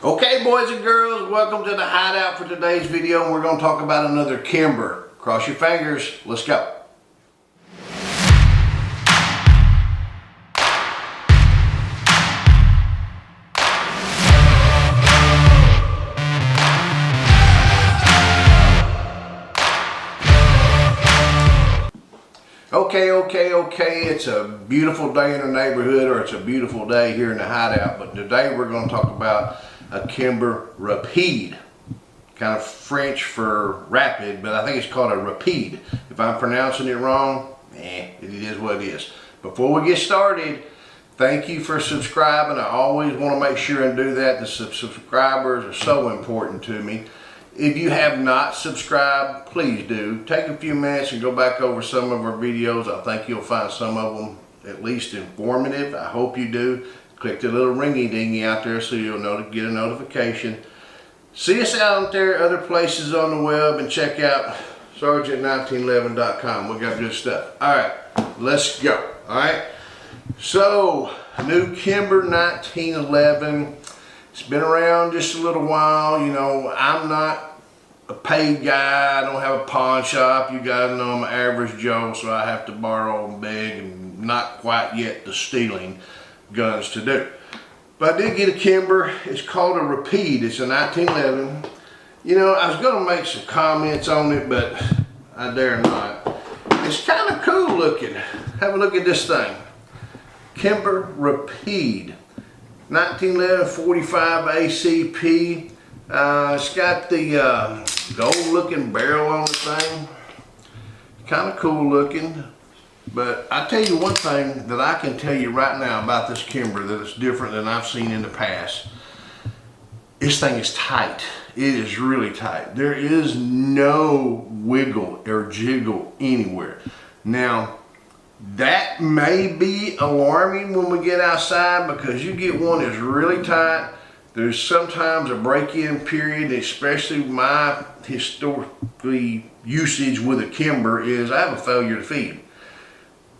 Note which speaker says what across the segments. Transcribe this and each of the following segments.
Speaker 1: Okay, boys and girls, welcome to the hideout for today's video, and we're going to talk about another Kimber. Cross your fingers, let's go. Okay, it's a beautiful day in the neighborhood, or it's a beautiful day here in the hideout, but today we're going to talk about a Kimber Rapide. Kind of French for rapid, but I think it's called a Rapide. If I'm pronouncing it wrong, it is what it is. Before we get started, thank you for subscribing. I always want to make sure and do that. The subscribers are so important to me. If you have not subscribed, please do. Take a few minutes and go back over some of our videos. I think you'll find some of them at least informative. I hope you do. Click the little ringy dingy out there so you'll get a notification. See us out there, other places on the web, and check out Sarge at 1911.com. We got good stuff. Alright, let's go. Alright, so new Kimber 1911. It's been around just a little while. You know, I'm not a paid guy. I don't have a pawn shop. You guys know I'm an average Joe, so I have to borrow and beg, and not quite yet the stealing guns to do. But I did get a Kimber. It's called a Rapide. It's a 1911. You know, I was going to make some comments on it, but I dare not. It's kind of cool looking. Have a look at this thing. Kimber Rapide. 1911 45 ACP. It's got the gold looking barrel on the thing. Kind of cool looking. But I tell you one thing that I can tell you right now about this Kimber that is different than I've seen in the past. This thing is tight. It is really tight. There is no wiggle or jiggle anywhere. Now, that may be alarming when we get outside, because you get one that's really tight. There's sometimes a break-in period, especially my historically usage with a Kimber is I have a failure to feed.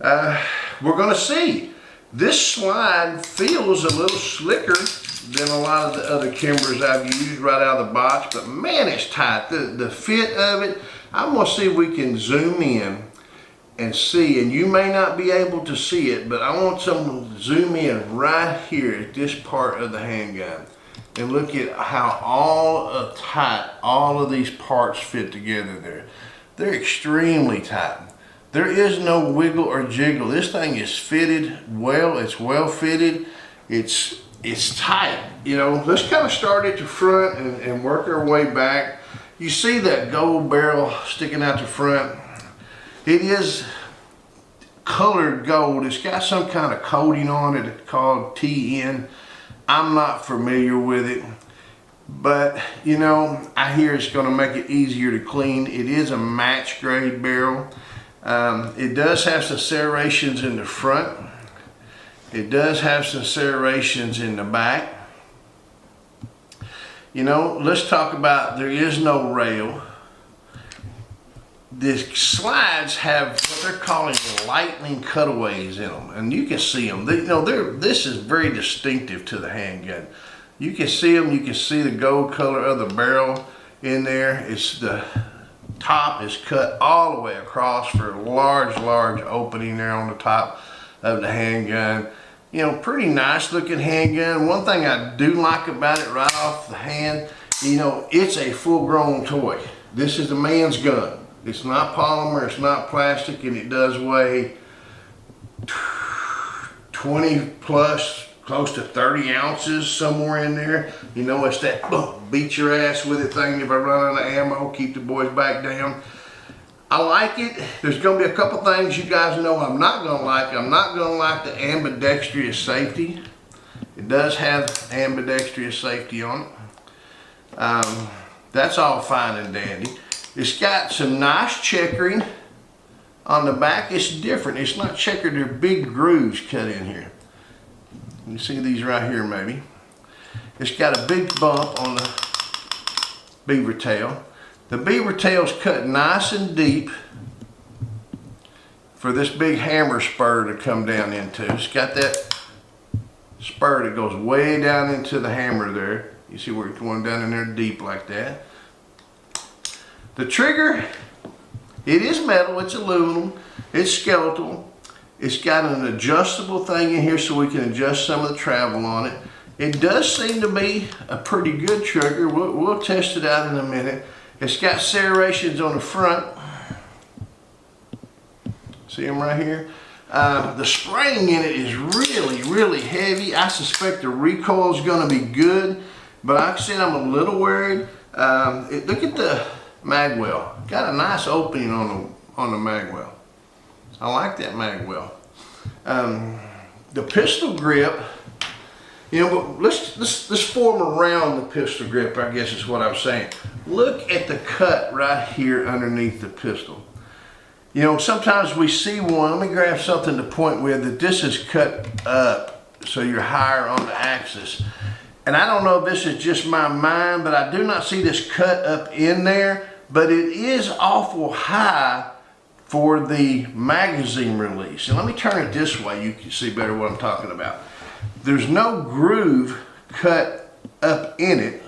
Speaker 1: We're going to see. This slide feels a little slicker than a lot of the other Kimbers I've used right out of the box, but man, it's tight. The fit of it, I'm going to see if we can zoom in and see, and you may not be able to see it, but I want someone to zoom in right here at this part of the handgun and look at how tight all of these parts fit together there. They're extremely tight. There is no wiggle or jiggle. This thing is fitted well. It's well fitted. It's tight. You know, let's kind of start at the front and work our way back. You see that gold barrel sticking out the front? It is colored gold. It's got some kind of coating on it called TN. I'm not familiar with it, but you know, I hear it's going to make it easier to clean. It is a match grade barrel. It does have some serrations in the front. It does have some serrations in the back. You know, let's talk about, there is no rail. The slides have what they're calling lightning cutaways in them, and you can see them. This is very distinctive to the handgun. You can see them. You can see the gold color of the barrel in there. It's the top is cut all the way across for a large opening there on the top of the handgun. You know, pretty nice looking handgun. One thing I do like about it right off the hand, you know, it's a full-grown toy. This is a man's gun. It's not polymer, it's not plastic, and it does weigh 20 plus, close to 30 ounces, somewhere in there. You know, it's that beat your ass with it thing. If I run out of ammo, keep the boys back down. I like it. There's going to be a couple things you guys know I'm not going to like. I'm not going to like the ambidextrous safety. It does have ambidextrous safety on it. That's all fine and dandy. It's got some nice checkering on the back. It's different. It's not checkered. There are big grooves cut in here. You see these right here maybe. It's got a big bump on the beaver tail. The beaver tail's cut nice and deep for this big hammer spur to come down into. It's got that spur that goes way down into the hammer there. You see where it's going down in there deep like that. The trigger, it is metal, it's aluminum, it's skeletal. It's got an adjustable thing in here so we can adjust some of the travel on it. It does seem to be a pretty good trigger. We'll test it out in a minute. It's got serrations on the front. See them right here? The spring in it is really, really heavy. I suspect the recoil is going to be good, but like I said, I'm a little worried. Look at the Magwell. Got a nice opening on the Magwell. I like that Magwell. The pistol grip, you know, but let's form around the pistol grip, I guess is what I'm saying. Look at the cut right here underneath the pistol. You know, sometimes we see one, let me grab something to point with, that this is cut up so you're higher on the axis. And I don't know if this is just my mind, but I do not see this cut up in there, but it is awful high for the magazine release. And let me turn it this way, you can see better what I'm talking about. There's no groove cut up in it,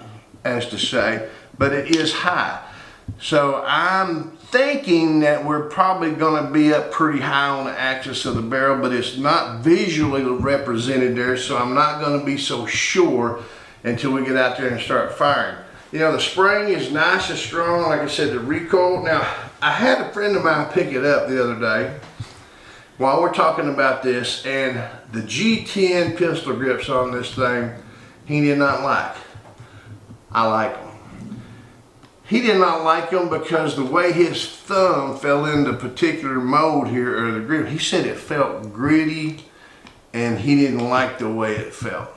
Speaker 1: as to say, but it is high. So I'm thinking that we're probably going to be up pretty high on the axis of the barrel, but it's not visually represented there, so I'm not going to be so sure until we get out there and start firing. You know, the spring is nice and strong, like I said, the recoil. Now, I had a friend of mine pick it up the other day while we're talking about this, and the G10 pistol grips on this thing, he did not like. I like them. He did not like them because the way his thumb fell into particular mode here, or the grip, he said it felt gritty and he didn't like the way it felt.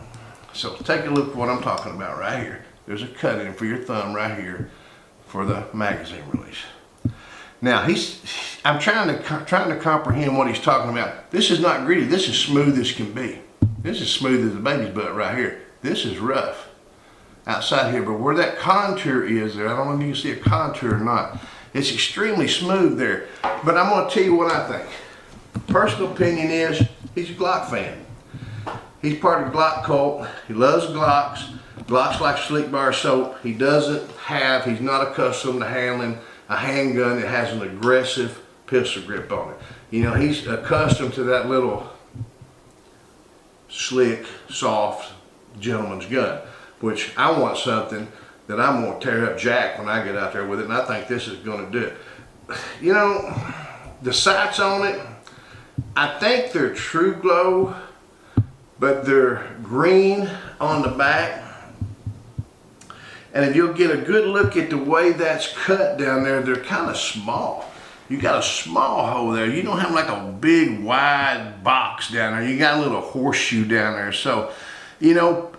Speaker 1: So take a look at what I'm talking about right here. There's a cut in for your thumb right here for the magazine release. Now I'm trying to comprehend what he's talking about. This is not gritty, this is smooth as can be. This is smooth as a baby's butt right here. This is rough outside here, but where that contour is there, I don't know if you can see a contour or not, it's extremely smooth there. But I'm going to tell you what I think. Personal opinion is, he's a Glock fan. He's part of the Glock cult. He loves Glocks. Glocks like slick bar soap. He's not accustomed to handling a handgun that has an aggressive pistol grip on it. You know, he's accustomed to that little slick, soft gentleman's gun, which I want something that I'm going to tear up Jack when I get out there with it, and I think this is going to do it. You know, the sights on it, I think they're True Glow, but they're green on the back. And if you'll get a good look at the way that's cut down there, they're kind of small. You got a small hole there. You don't have like a big wide box down there. You got a little horseshoe down there. So, you know,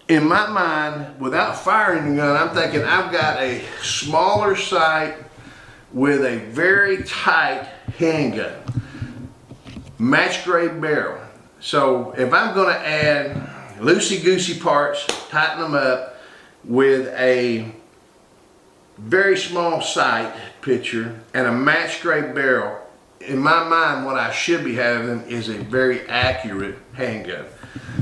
Speaker 1: in my mind, without firing the gun, I'm thinking I've got a smaller sight with a very tight handgun. Match grade barrel. So if I'm going to add loosey-goosey parts, tighten them up with a very small sight picture and a match grade barrel, in my mind what I should be having is a very accurate handgun.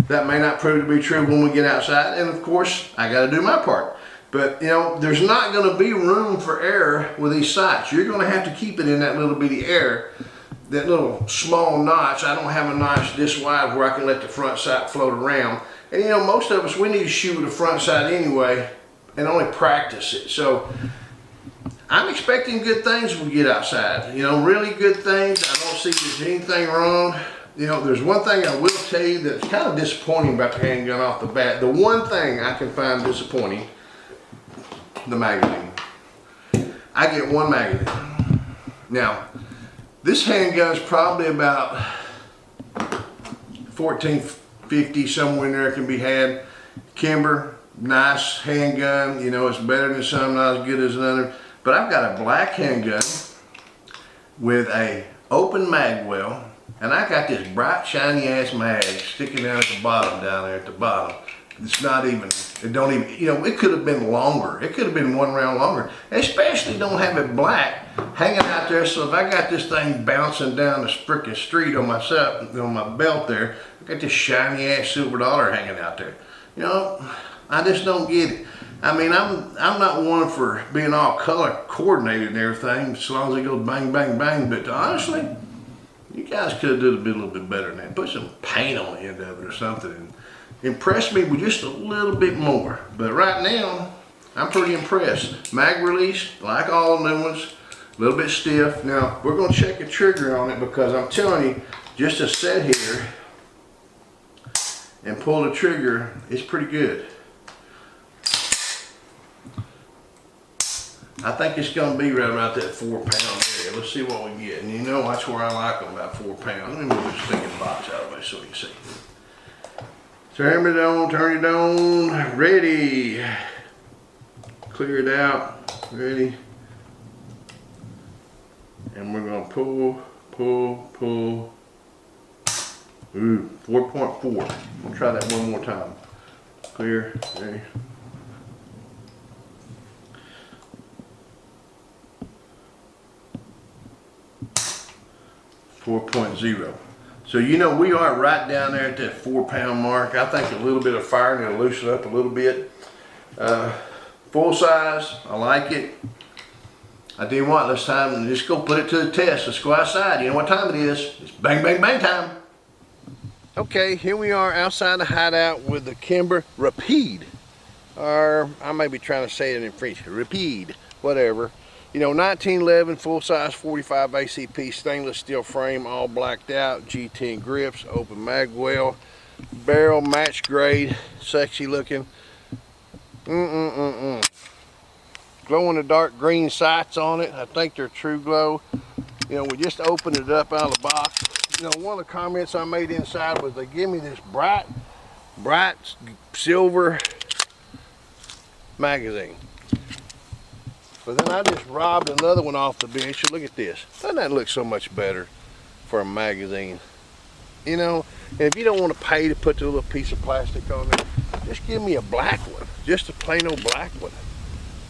Speaker 1: That may not prove to be true when we get outside, and of course I got to do my part. But you know, there's not going to be room for error with these sights. You're going to have to keep it in that little bitty air, that little small notch. I don't have a notch this wide where I can let the front sight float around. And you know, most of us, we need to shoot with the front sight anyway and only practice it. So I'm expecting good things when we get outside. You know, really good things. I don't see there's anything wrong. You know, there's one thing I will tell you that's kind of disappointing about the handgun off the bat. The one thing I can find disappointing, the magazine. I get one magazine. Now, this handgun is probably about $14.50, somewhere in there can be had. Kimber, nice handgun. You know, it's better than some, not as good as another. But I've got a black handgun with a open Magwell, and I got this bright, shiny ass mag sticking down at the bottom, down there at the bottom. It's not even, it don't even, you know, it could have been longer. It could have been one round longer. Especially don't have it black hanging out there. So if I got this thing bouncing down the frickin' street on myself, on my belt there, I got this shiny ass silver dollar hanging out there. You know, I just don't get it. I mean, I'm not one for being all color coordinated and everything, as long as it goes bang, bang, bang. But honestly, you guys could have done a little bit better than that. Put some paint on the end of it or something and impress me with just a little bit more. But right now, I'm pretty impressed. Mag release, like all new ones, a little bit stiff. Now, we're gonna check a trigger on it because I'm telling you, just to sit here and pull the trigger, it's pretty good. I think it's going to be right about that 4 pound area. Let's see what we get. And you know that's where I like them, about 4 pounds. Let me move this stinking box out of the way so you can see. Turn it on, turn it on. Ready. Clear it out. Ready. And we're going to pull, pull, pull. Ooh, 4.4. We'll try that one more time. Clear. Ready. 4.0. So you know we are right down there at that 4 pound mark. I think a little bit of fire and it'll loosen up a little bit. Full size, I like it. I tell you what, this time just go put it to the test. Let's go outside. You know what time it is? It's bang, bang, bang time. Okay, here we are outside the hideout with the Kimber Rapide. Or I may be trying to say it in French. Rapide, whatever. You know, 1911 full-size 45 ACP stainless steel frame, all blacked out, G10 grips, open Magwell, barrel match grade, sexy looking. Glow in the dark green sights on it. I think they're True Glow. You know, we just opened it up out of the box. You know, one of the comments I made inside was they give me this bright silver magazine. But then I just robbed another one off the bench. Look at this. Doesn't that look so much better for a magazine? You know, and if you don't want to pay to put the little piece of plastic on there, just give me a black one. Just a plain old black one.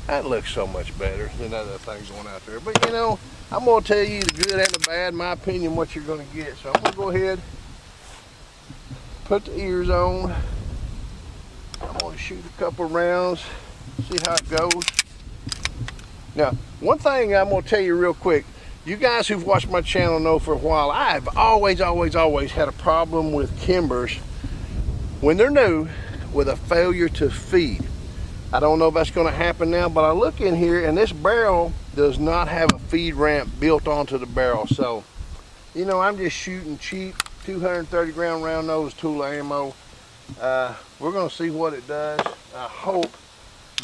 Speaker 1: That looks so much better than other things going out there. But you know, I'm going to tell you the good and the bad, in my opinion, what you're going to get. So I'm going to go ahead, put the ears on. I'm going to shoot a couple rounds, see how it goes. Now, one thing I'm going to tell you real quick, you guys who've watched my channel know for a while, I've always had a problem with Kimbers when they're new with a failure to feed. I don't know if that's going to happen now, but I look in here and this barrel does not have a feed ramp built onto the barrel. So, you know, I'm just shooting cheap 230 round round nose HOOAH ammo. We're going to see what it does. I hope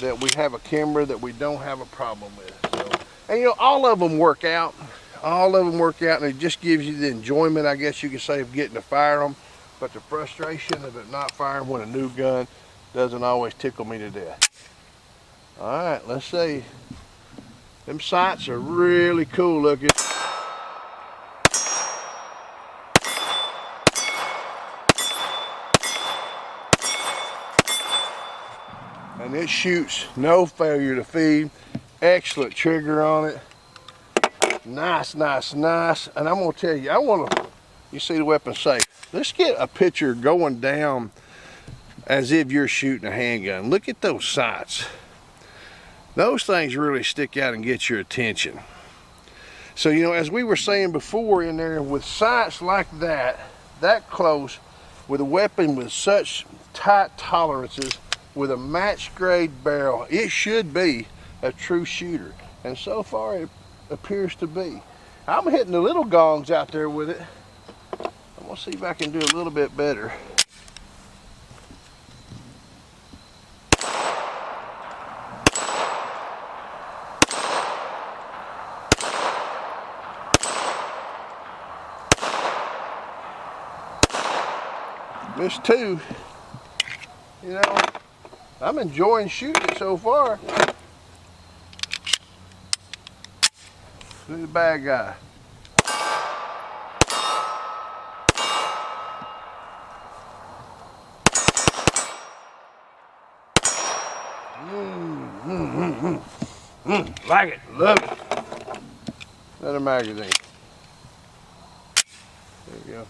Speaker 1: that we have a Kimber that we don't have a problem with. So, and you know, all of them work out. All of them work out, and it just gives you the enjoyment, I guess you could say, of getting to fire them. But the frustration of it not firing when a new gun doesn't always tickle me to death. All right, let's see. Them sights are really cool looking. And it shoots no failure to feed. Excellent trigger on it. Nice, nice, nice. And I'm gonna tell you, you see the weapon safe. Let's get a picture going down as if you're shooting a handgun. Look at those sights. Those things really stick out and get your attention. So, you know, as we were saying before in there, with sights like that close, with a weapon with such tight tolerances, with a match grade barrel, it should be a true shooter. And so far it appears to be. I'm hitting the little gongs out there with it. I'm gonna see if I can do a little bit better. Missed two. You know, I'm enjoying shooting it so far. Look at the bad guy. Like it, love it. Another magazine. There you go.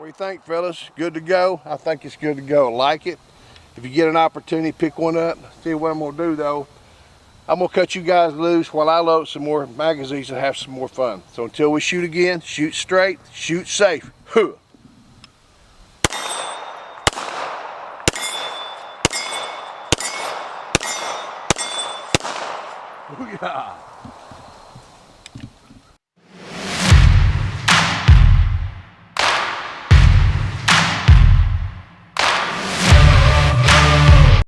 Speaker 1: What do you think, fellas? Good to go? I think it's good to go. Like it. If you get an opportunity, pick one up. See what I'm gonna do though. I'm gonna cut you guys loose while I load some more magazines and have some more fun. So until we shoot again, shoot straight, shoot safe. HOOAH. HOOAH.